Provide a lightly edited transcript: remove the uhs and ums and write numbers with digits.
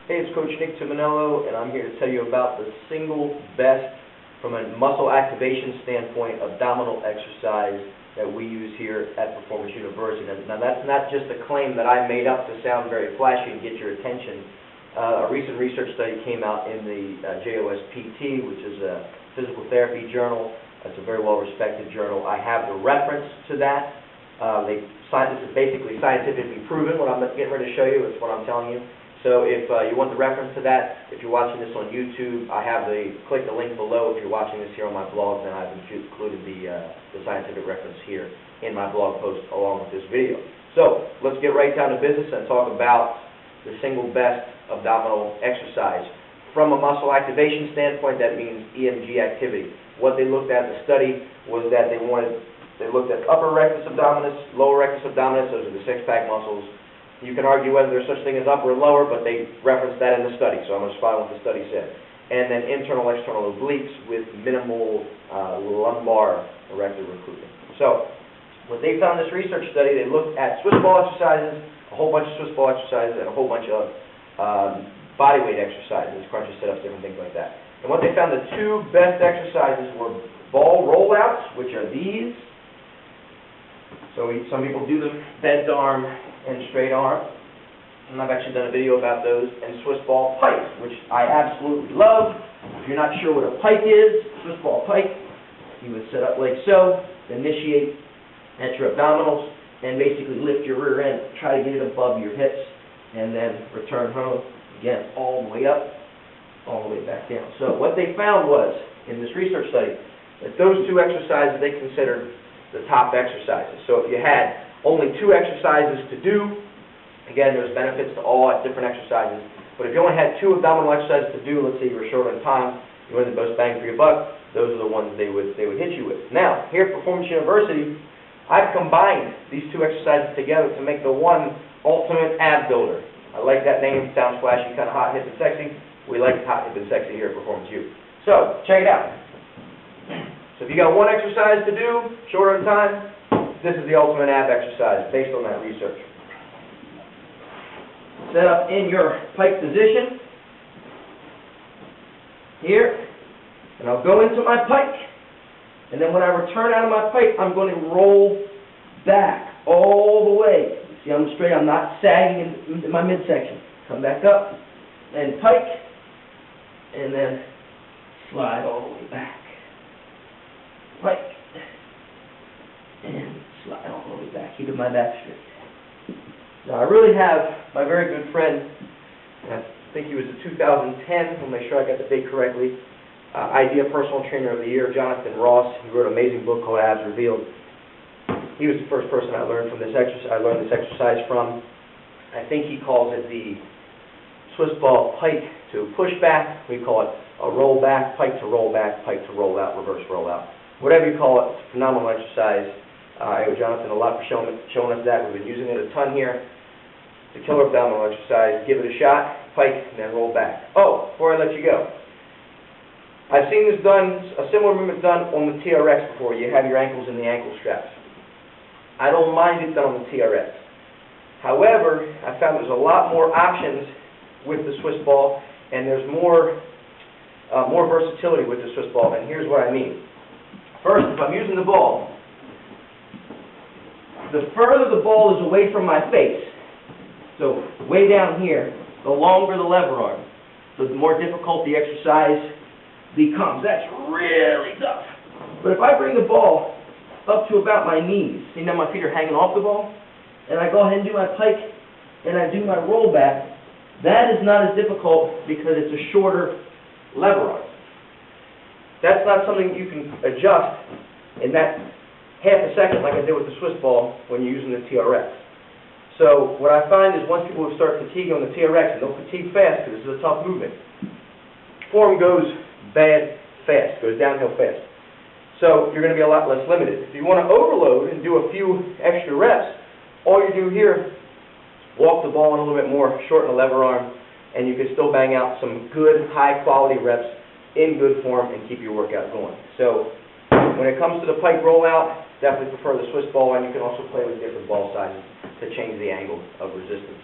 Hey, it's Coach Nick Timonello, and I'm here to tell you about the single best, from a muscle activation standpoint, abdominal exercise that we use here at Performance University. Now, that's not just a claim that I made up to sound very flashy and get your attention. A recent research study came out in the JOSPT, which is a physical therapy journal. It's a very well-respected journal. I have the reference to that. This is basically scientifically proven. What I'm getting ready to show you is what I'm telling you. So if you want the reference to that, if you're watching this on YouTube, click the link below. If you're watching this here on my blog, then I've included the scientific reference here in my blog post along with this video. So let's get right down to business and talk about the single best abdominal exercise. From a muscle activation standpoint, that means EMG activity. What they looked at in the study was that they looked at upper rectus abdominis, lower rectus abdominis. Those are the six-pack muscles. You can argue whether there's such thing as upper or lower, but they referenced that in the study, so I'm going to follow what the study said. And then internal, external obliques with minimal lumbar erector recruitment. So what they found in this research study, they looked at Swiss ball exercises, a whole bunch of Swiss ball exercises, and a whole bunch of body weight exercises, crunches, sit-ups, different things like that. And what they found, the two best exercises were ball rollouts, which are these. So some people do the bent arm and straight arm, and I've actually done a video about those, and Swiss ball pike, which I absolutely love. If you're not sure what a pike is, Swiss ball pike, you would sit up like so, initiate at your abdominals, and basically lift your rear end, try to get it above your hips, and then return home, again, all the way up, all the way back down. So what they found was, in this research study, that those two exercises they considered the top exercises. So if you had only two exercises to do, again, there's benefits to all different exercises, but if you only had two abdominal exercises to do, let's say you were short on time, you wanted the most bang for your buck, those are the ones they would hit you with. Now, here at Performance University, I've combined these two exercises together to make the one ultimate ab builder. I like that name. It sounds flashy, kind of hot, hip, and sexy. We like hot, hip, and sexy here at Performance U. So, check it out. So if you got one exercise to do, short on time, this is the ultimate ab exercise based on that research. Set up in your pike position here, and I'll go into my pike, and then when I return out of my pike, I'm going to roll back all the way. See, I'm straight, I'm not sagging in my midsection. Come back up, and pike, and then slide all the way back. Pike, and slide all the way back, keeping my back straight. Now, I really have my very good friend, and I think he was a 2010, I'll make sure I got the date correctly, IDEA Personal Trainer of the Year, Jonathan Ross. He wrote an amazing book called Abs Revealed. He was the first person I learned this exercise from. I think he calls it the Swiss ball pike to push back. We call it a roll back, pike to roll back, pike to roll out, reverse roll out. Whatever you call it, it's a phenomenal exercise. I owe Jonathan a lot for showing us that. We've been using it a ton here. It's a killer abdominal exercise. Give it a shot, pike, and then roll back. Oh, before I let you go, I've seen this done, a similar movement done on the TRX before. You have your ankles in the ankle straps. I don't mind it done on the TRX. However, I found there's a lot more options with the Swiss ball, and there's more versatility with the Swiss ball, and here's what I mean. First, if I'm using the ball, the further the ball is away from my face, so way down here, the longer the lever arm, the more difficult the exercise becomes. That's really tough. But if I bring the ball up to about my knees, see now my feet are hanging off the ball, and I go ahead and do my pike, and I do my roll back, that is not as difficult because it's a shorter lever arm. That's not something you can adjust in that half a second like I did with the Swiss ball when you're using the TRX. So what I find is once people start fatiguing on the TRX, and they'll fatigue fast because this is a tough movement, form goes bad fast, goes downhill fast. So you're going to be a lot less limited. If you want to overload and do a few extra reps, all you do here, walk the ball in a little bit more, shorten the lever arm, and you can still bang out some good, high-quality reps in good form and keep your workout going. So when it comes to the pike rollout, definitely prefer the Swiss ball, and you can also play with different ball sizes to change the angle of resistance.